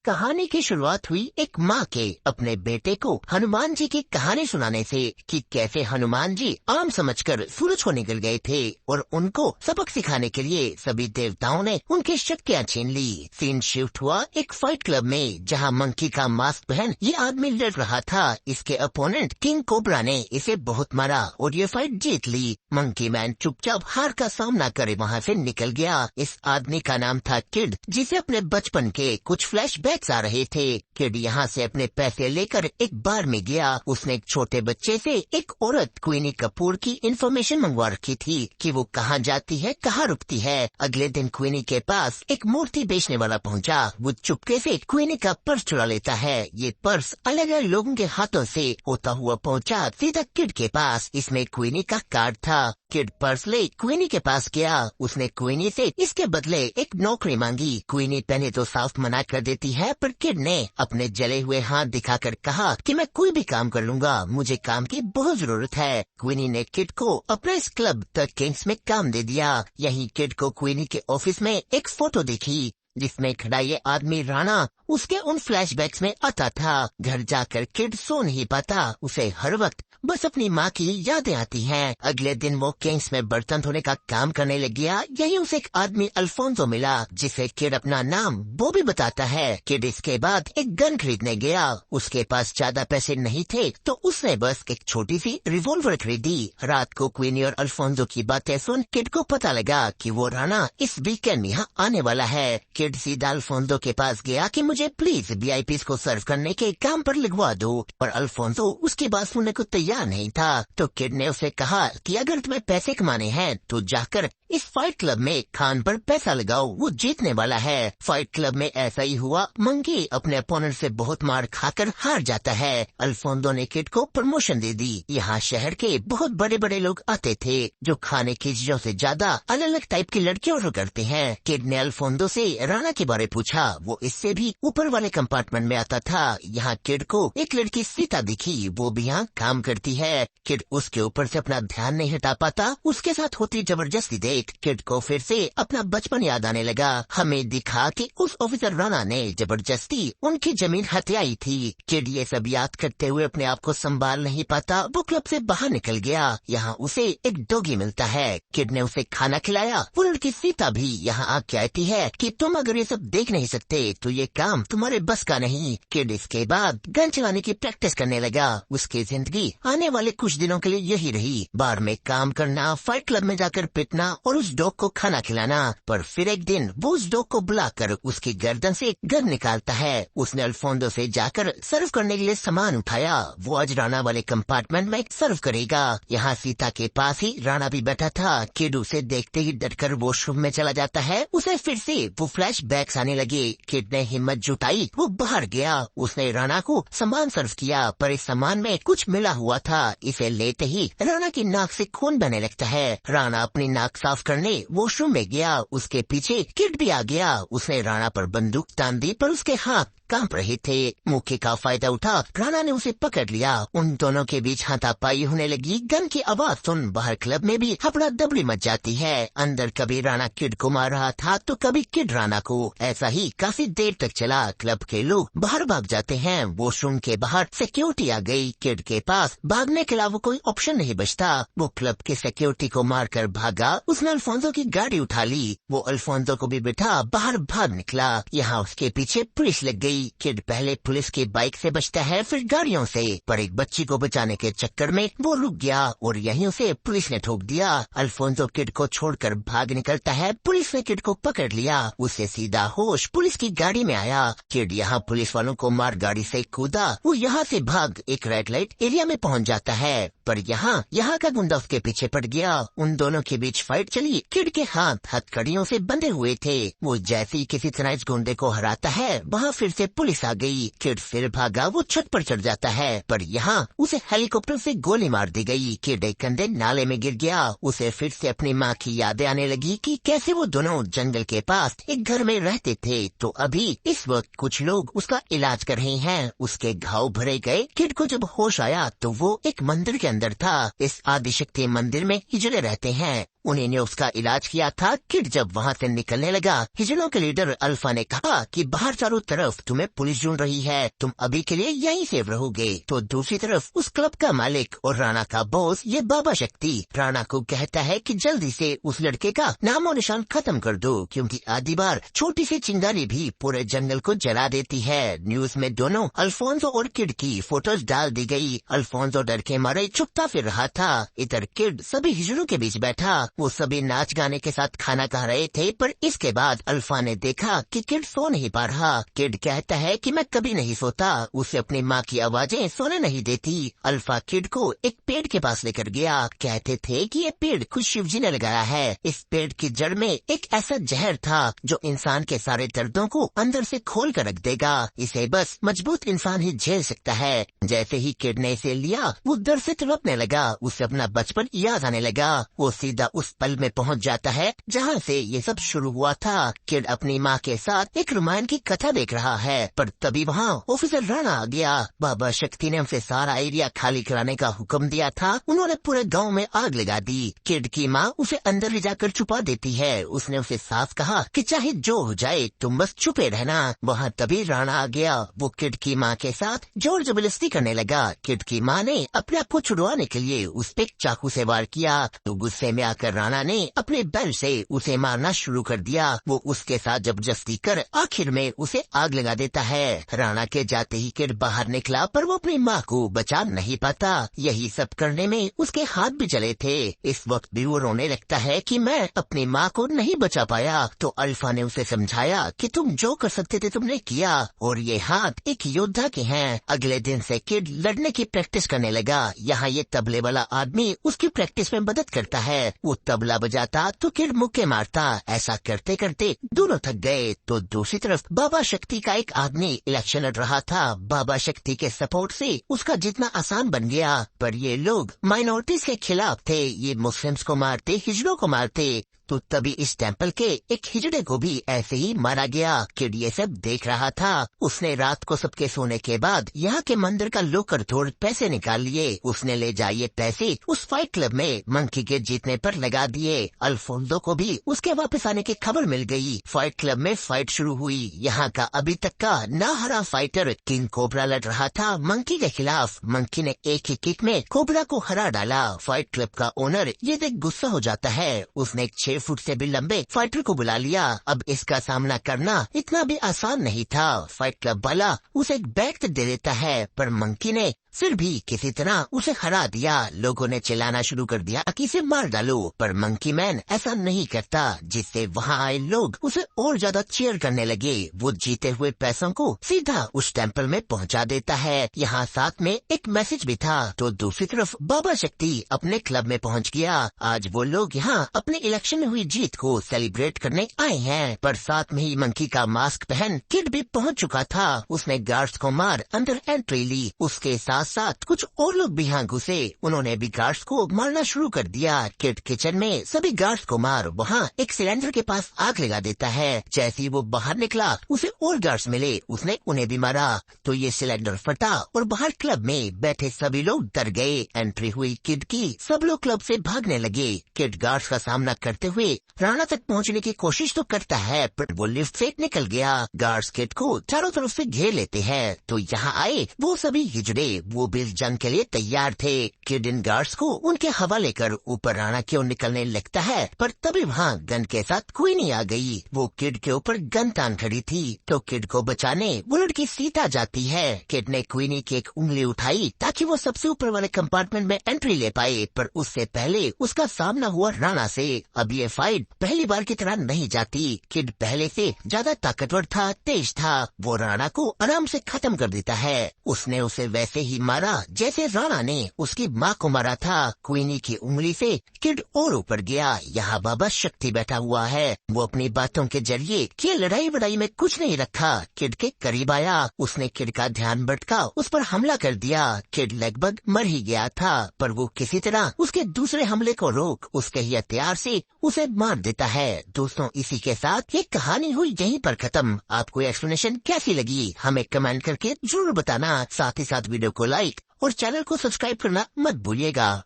कहानी की शुरुआत हुई एक माँ के अपने बेटे को हनुमान जी की कहानी सुनाने से कि कैसे हनुमान जी आम समझकर सूरज को निकल गए थे और उनको सबक सिखाने के लिए सभी देवताओं ने उनकी शक्तियाँ छीन ली। सीन शिफ्ट हुआ एक फाइट क्लब में जहाँ मंकी का मास्क पहन ये आदमी लड़ रहा था। इसके अपोनेंट किंग कोबरा ने इसे बहुत मारा और ये फाइट जीत ली। मंकी मैन चुपचाप हार का सामना करे वहाँ से निकल गया। इस आदमी का नाम था किड, जिसे अपने बचपन के कुछ फ्लैशबैक्स आ रहे थे। किड यहाँ से अपने पैसे लेकर एक बार में गया। उसने एक छोटे बच्चे से एक औरत क्वीनी कपूर की इन्फॉर्मेशन मंगवा रखी थी कि वो कहाँ जाती है, कहाँ रुकती है। अगले दिन क्वीनी के पास एक मूर्ति बेचने वाला पहुँचा। वो चुपके से क्वीनी का पर्स चुरा लेता है। ये पर्स अलग अलग लोगों के हाथों से होता हुआ पहुँचा सीधा किड के पास। इसमें क्वीनी का कार्ड था। किड पर्स ले क्वीनी के पास गया। उसने क्वीनी से इसके बदले एक नौकरी मांगी। क्वीनी पहले तो साफ मना कर देती है, पर किड ने अपने जले हुए हाथ दिखाकर कहा कि मैं कोई भी काम कर लूंगा, मुझे काम की बहुत जरूरत है। क्वीनी ने किड को अपने इस क्लब द किंग्स में काम दे दिया। यही किड को क्वीनी के ऑफिस में एक फोटो दिखी जिसमें खड़ा ये आदमी राणा उसके उन फ्लैशबैक्स में आता था। घर जाकर किड सो नहीं पाता। उसे हर वक्त बस अपनी माँ की यादें आती हैं। अगले दिन वो किंग्स में बर्तन धोने का काम करने लग गया। यही उसे एक आदमी अल्फोंसो मिला जिसे किड अपना नाम बॉबी बताता है। किड इसके बाद एक गन खरीदने गया। उसके पास ज्यादा पैसे नहीं थे तो उसने बस एक छोटी सी रिवॉल्वर खरीदी। रात को क्वीनी और अल्फोंसो की बातें सुन किड को पता लगा कि वो राणा इस वीकेंड यहाँ आने वाला है। किड सीधा अल्फोंसो के पास गया कि मुझे प्लीज वीआईपीज़ को सर्व करने के काम पर लगवा दो, पर अल्फोंसो उसकी बात सुनने को तैयार नहीं था। तो किड ने उसे कहा कि अगर तुम्हें पैसे कमाने हैं तो जाकर इस फाइट क्लब में खान पर पैसा लगाओ, वो जीतने वाला है। फाइट क्लब में ऐसा ही हुआ। मंकी अपने अपोनेंट से बहुत मार खाकर हार जाता है। अल्फोंसो ने किड को प्रमोशन दे दी। यहाँ शहर के बहुत बड़े बड़े लोग आते थे जो खाने की चीजों से ज्यादा अलग अलग टाइप की लड़कियों को करते हैं। किड ने अल्फोंसो से राणा के बारे पूछा। वो इससे भी ऊपर वाले कंपार्टमेंट में आता था। यहाँ किड को एक लड़की सीता दिखी, वो भी यहाँ काम करती है। किड उसके ऊपर से अपना ध्यान नहीं हटा पाता। उसके साथ होती जबरदस्ती देख किड को फिर से अपना बचपन याद आने लगा। हमें दिखा कि उस ऑफिसर राणा ने जबरदस्ती उनकी जमीन हथियाई थी। किड ये सब याद करते हुए अपने आप को संभाल नहीं पाता। वो क्लब से बाहर निकल गया। यहाँ उसे एक डॉगी मिलता है। किड ने उसे खाना खिलाया। वो लड़की सीता भी यहाँ आके कहती है कि तुम अगर ये सब देख नहीं सकते तो ये काम तुम्हारे बस का नहीं। किड इसके बाद गन चलाने की प्रैक्टिस करने लगा। उसकी जिंदगी आने वाले कुछ दिनों के लिए यही रही, बार में काम करना, फाइट क्लब में जाकर पिटना और उस डॉग को खाना खिलाना। पर फिर एक दिन वो उस डॉग को बुलाकर उसकी गर्दन से गन निकालता है। उसने अल्फोंसो से जाकर सर्व करने के लिए सामान उठाया। वो आज राणा वाले कंपार्टमेंट में सर्व करेगा। यहाँ सीता के पास ही राणा भी बैठा था। किड उसे देखते ही डरकर वॉशरूम में चला जाता है। उसे फिर से वो फ्लैशबैक्स आने लगे। किड ने हिम्मत जुटाई, वो बाहर गया। उसने राणा को सामान सर्व किया, पर इस सामान में कुछ मिला हुआ था। इसे लेते ही राणा की नाक से खून बहने लगता है। राणा अपनी नाक साफ करने वॉशरूम में गया। उसके पीछे किड भी आ गया। उसने राणा पर बंदूक तान दी, पर उसके हाथ कांप रहे थे। मौके का फायदा उठा राणा ने उसे पकड़ लिया। उन दोनों के बीच हाथापाई होने लगी। गन की आवाज सुन बाहर क्लब में भी हफड़ा दबड़ी मच जाती है। अंदर कभी राणा किड को मार रहा था तो कभी किड राणा को। ऐसा ही काफी देर तक चला। क्लब के लोग बाहर भाग जाते हैं। वॉशरूम के बाहर सिक्योरिटी आ गई। किड के पास भागने के अलावा कोई ऑप्शन नहीं बचता। वो क्लब के सिक्योरिटी को मारकर भागा। उसने अल्फोंसो की गाड़ी उठा ली। वो अल्फोंसो को भी बिठा बाहर भाग निकला। यहाँ उसके पीछे पुलिस लग गई। किड पहले पुलिस की बाइक से बचता है, फिर गाड़ियों से, पर एक बच्ची को बचाने के चक्कर में वो रुक गया और यहीं उसे पुलिस ने ठोक दिया। अल्फोंसो किड को छोड़कर भाग निकलता है। पुलिस ने किड को पकड़ लिया। उसे सीधा होश पुलिस की गाड़ी में आया। किड यहाँ पुलिस वालों को मार गाड़ी से कूदा। वो यहाँ से भाग एक रेड लाइट एरिया में पहुँच जाता है, पर यहाँ का गुंडा उसके पीछे पड़ गया। उन दोनों के बीच फाइट चली। किड के हाथ हथकड़ियों से बंधे हुए थे। वो जैसे ही किसी तरह इस गुंडे को हराता है, वहाँ फिर से पुलिस आ गई। किड फिर भागा। वो छत पर चढ़ जाता है, पर यहाँ उसे हेलीकॉप्टर से गोली मार दी गई। किड एक कंधे नाले में गिर गया। उसे फिर से अपनी माँ की यादें आने लगी कि कैसे वो दोनों जंगल के पास एक घर में रहते थे। तो अभी इस वक्त कुछ लोग उसका इलाज कर रहे हैं। उसके घाव भरे गए। किड को जब होश आया तो वो एक मंदिर के अंदर था। इस आदिशक्ति मंदिर में हिजड़े रहते हैं। उन्हीं ने उसका इलाज किया था। किड जब वहाँ से निकलने लगा, हिजड़ों के लीडर अल्फा ने कहा कि बाहर चारों तरफ तुम्हें पुलिस ढूंढ रही है, तुम अभी के लिए यहीं सेफ रहोगे। तो दूसरी तरफ उस क्लब का मालिक और राणा का बॉस ये बाबा शक्ति राणा को कहता है कि जल्दी से उस लड़के का नामो निशान खत्म कर दो, क्योंकि आधी बार छोटी सी चिंगारी भी पूरे जंगल को जला देती है। न्यूज में दोनों अल्फोंसो और किड की फोटोज डाल दी गई। अल्फोंसो डर के मारे छुपता फिर रहा था। इधर किड सभी हिजड़ों के बीच बैठा। वो सभी नाच गाने के साथ खाना खा रहे थे, पर इसके बाद अल्फा ने देखा कि किड सो नहीं पा रहा। किड कहता है कि मैं कभी नहीं सोता, उसे अपनी माँ की आवाजें सोने नहीं देती। अल्फा किड को एक पेड़ के पास लेकर गया। कहते थे कि ये पेड़ खुद शिव जी ने लगाया है। इस पेड़ की जड़ में एक ऐसा जहर था जो इंसान के सारे दर्दों को अंदर से खोल कर रख देगा। इसे बस मजबूत इंसान ही झेल सकता है। जैसे ही किड ने इसे लिया, वो दर्द से तड़पने लगा। उसे अपना बचपन याद आने लगा। वो सीधा उस पल में पहुंच जाता है जहां से ये सब शुरू हुआ था। किड अपनी माँ के साथ एक रामायण की कथा देख रहा है, पर तभी वहाँ ऑफिसर राणा आ गया। बाबा शक्ति ने उसे सारा एरिया खाली कराने का हुक्म दिया था। उन्होंने पूरे गांव में आग लगा दी। किड की माँ उसे अंदर ले जाकर छुपा देती है। उसने उसे साफ कहा कि चाहे जो हो जाए तुम बस छुपे रहना। वहाँ तभी राणा आ गया। वो किड की माँ के साथ जोर जबरदस्ती करने लगा। किड की माँ ने अपने आप को छुड़वाने के लिए उस पे चाकू से वार किया, तो गुस्से में आकर राणा ने अपने बैल से उसे मारना शुरू कर दिया। वो उसके साथ जबरदस्ती कर आखिर में उसे आग लगा देता है। राणा के जाते ही किड बाहर निकला, पर वो अपनी माँ को बचा नहीं पाता। यही सब करने में उसके हाथ भी जले थे। इस वक्त भी वो रोने लगता है कि मैं अपनी माँ को नहीं बचा पाया। तो अल्फा ने उसे समझाया कि तुम जो कर सकते थे तुमने किया, और ये हाथ एक योद्धा के हैं। अगले दिन से किड लड़ने की प्रैक्टिस करने लगा। यहाँ ये तबले वाला आदमी उसकी प्रैक्टिस में मदद करता है। वो तबला बजाता तो किड मुक्के मारता। ऐसा करते करते दोनों थक गए। तो दूसरी तरफ बाबा शक्ति का एक आदमी इलेक्शन लड़ रहा था। बाबा शक्ति के सपोर्ट से उसका जीतना आसान बन गया, पर ये लोग माइनॉरिटीज के खिलाफ थे। ये मुस्लिम्स को मारते, हिजड़ों को मारते। तो तभी इस टेम्पल के एक हिजड़े को भी ऐसे ही मारा गया। किड ये सब देख रहा था। उसने रात को सबके सोने के बाद यहाँ के मंदिर का लॉकर तोड़ पैसे निकाल लिए। उसने ले जाए ये पैसे उस फाइट क्लब में मंकी के जीतने पर लगा दिए। अल्फोंसो को भी उसके वापस आने की खबर मिल गई। फाइट क्लब में फाइट शुरू हुई। यहाँ का अभी तक का ना हरा फाइटर किंग कोबरा लड़ रहा था मंकी के खिलाफ। मंकी ने एक ही किक में कोबरा को हरा डाला। फाइट क्लब का ओनर ये देख गुस्सा हो जाता है। उसने 6 फुट से भी लंबे फाइटर को बुला लिया। अब इसका सामना करना इतना भी आसान नहीं था। फाइट क्लब वाला उसे एक बैग तक दे देता है, पर मंकी ने फिर भी किसी तरह उसे हरा दिया। लोगों ने चिल्लाना शुरू कर दिया कि इसे मार डालो, पर मंकी मैन ऐसा नहीं करता, जिससे वहाँ आए लोग उसे और ज्यादा चीयर करने लगे। वो जीते हुए पैसों को सीधा उस टेम्पल में पहुँचा देता है। यहाँ साथ में एक मैसेज भी था। तो दूसरी तरफ बाबा शक्ति अपने क्लब में पहुँच गया। आज वो लोग यहाँ अपने इलेक्शन में हुई जीत को सेलिब्रेट करने आए हैं, पर साथ में ही मंकी का मास्क पहन किड भी पहुँच चुका था। उसने गार्ड्स को मार अंदर एंट्री ली। उसके साथ कुछ और लोग भी यहाँ घुसे। उन्होंने भी गार्ड्स को मारना शुरू कर दिया। किड किचन में सभी गार्ड्स को मार वहाँ एक सिलेंडर के पास आग लगा देता है। जैसे ही वो बाहर निकला उसे और गार्ड्स मिले, उसने उन्हें भी मारा। तो ये सिलेंडर फटा और बाहर क्लब में बैठे सभी लोग डर गए। एंट्री हुई किड की, सब लोग क्लब से भागने लगे। किड गार्ड्स का सामना करते हुए राणा तक पहुँचने की कोशिश तो करता है, पर वो लिफ्ट से निकल गया। गार्ड्स किड को चारों तरफ से घेर लेते हैं। तो यहाँ आए वो सभी हिजड़े, वो भी इस जंग के लिए तैयार थे। किड इन गार्ड्स को उनके हवाले कर ऊपर राणा की ओर निकलने लगता है, पर तभी वहाँ गन के साथ क्वीनी आ गई। वो किड के ऊपर गन तान खड़ी थी। तो किड को बचाने वो लड़की सीता जाती है। किड ने क्वीनी की एक उंगली उठाई ताकि वो सबसे ऊपर वाले कंपार्टमेंट में एंट्री ले पाए, पर उससे पहले उसका सामना हुआ राणा से। अब ये फाइट पहली बार की तरह नहीं जाती। किड पहले से ज्यादा ताकतवर था, तेज था। वो राणा को आराम से खत्म कर देता है। उसने उसे वैसे ही मारा जैसे राणा ने उसकी माँ को मारा था। क्वीनी की उंगली से किड और ऊपर गया। यहाँ बाबा शक्ति बैठा हुआ है। वो अपनी बातों के जरिए कि लड़ाई वड़ाई में कुछ नहीं रखा, किड के करीब आया। उसने किड का ध्यान भटका उस पर हमला कर दिया। किड लगभग मर ही गया था, पर वो किसी तरह उसके दूसरे हमले को रोक उसके ही हथियार से उसे मार देता है। दोस्तों, इसी के साथ ये कहानी हुई यहीं पर खत्म। आपको एक्सप्लेनेशन कैसी लगी हमें कमेंट करके जरूर बताना। साथ ही साथ वीडियो को लाइक और चैनल को सब्सक्राइब करना मत भूलिएगा।